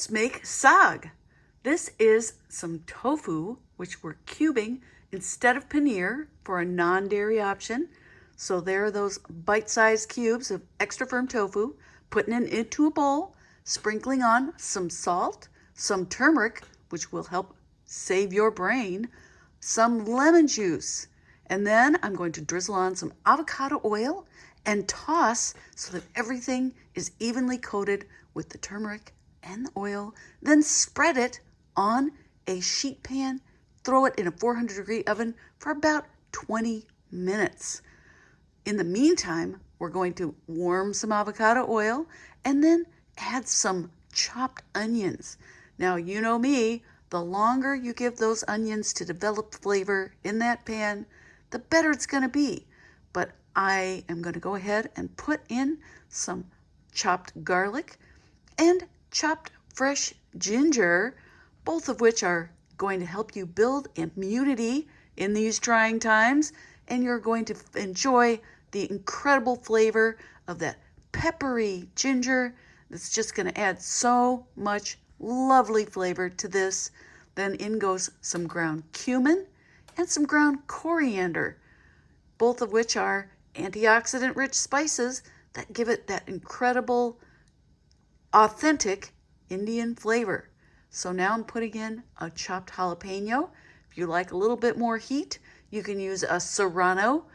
Let's make saag. This is some tofu, which we're cubing instead of paneer for a non-dairy option. So there are those bite-sized cubes of extra firm tofu, putting it into a bowl, sprinkling on some salt, some turmeric, which will help save your brain, some lemon juice, and then I'm going to drizzle on some avocado oil and toss so that everything is evenly coated with the turmeric and the oil. Then spread it on a sheet pan, throw it in a 400-degree oven for about 20 minutes. In the meantime, we're going to warm some avocado oil and then add some chopped onions. Now, you know me, the longer you give those onions to develop flavor in that pan, the better it's going to be. But I am going to go ahead and put in some chopped garlic and chopped fresh ginger, both of which are going to help you build immunity in these trying times, and you're going to enjoy the incredible flavor of that peppery ginger that's just going to add so much lovely flavor to this. Then in goes some ground cumin and some ground coriander, both of which are antioxidant-rich spices that give it that incredible, authentic Indian flavor. So now I'm putting in a chopped jalapeno. If you like a little bit more heat, you can use a serrano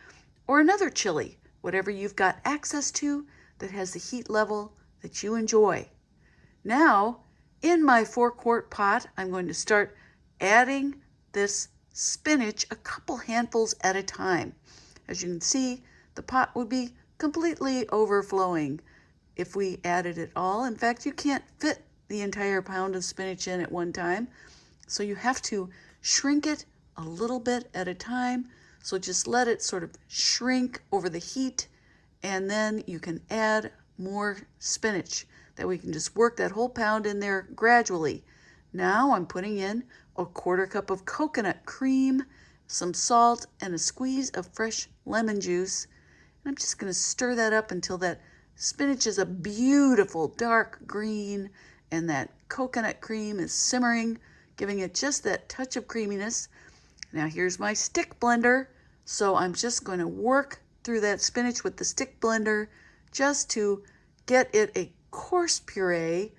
or another chili, whatever you've got access to that has the heat level that you enjoy. Now, in my 4-quart pot, I'm going to start adding this spinach a couple handfuls at a time. As you can see, the pot would be completely overflowing if we added it all. In fact, you can't fit the entire pound of spinach in at one time, so you have to shrink it a little bit at a time. So just let it sort of shrink over the heat, and then you can add more spinach. That we can just work that whole pound in there gradually. Now I'm putting in a 1/4 cup of coconut cream, some salt, and a squeeze of fresh lemon juice. And I'm just going to stir that up until that spinach is a beautiful dark green and that coconut cream is simmering, giving it just that touch of creaminess. Now here's my stick blender. So I'm just going to work through that spinach with the stick blender just to get it a coarse puree.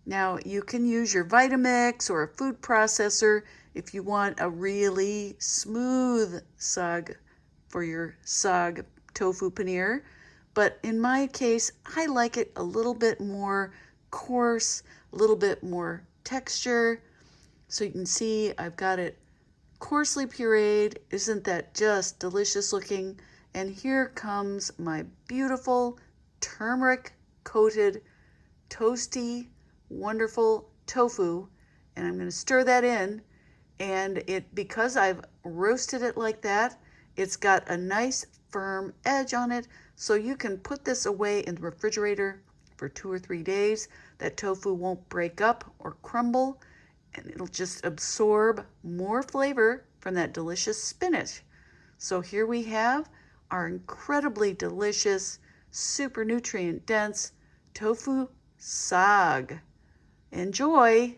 Now you can use your Vitamix or a food processor if you want a really smooth saag for your saag tofu paneer. But in my case, I like it a little bit more coarse, a little bit more texture. So you can see I've got it coarsely pureed. Isn't that just delicious looking? And here comes my beautiful turmeric coated toasty wonderful tofu, and I'm going to stir that in. And it, because I've roasted it like that, it's got a nice firm edge on it, so you can put this away in the refrigerator for 2 or 3 days. That tofu won't break up or crumble, and it'll just absorb more flavor from that delicious spinach. So here we have our incredibly delicious, super nutrient dense tofu saag. Enjoy!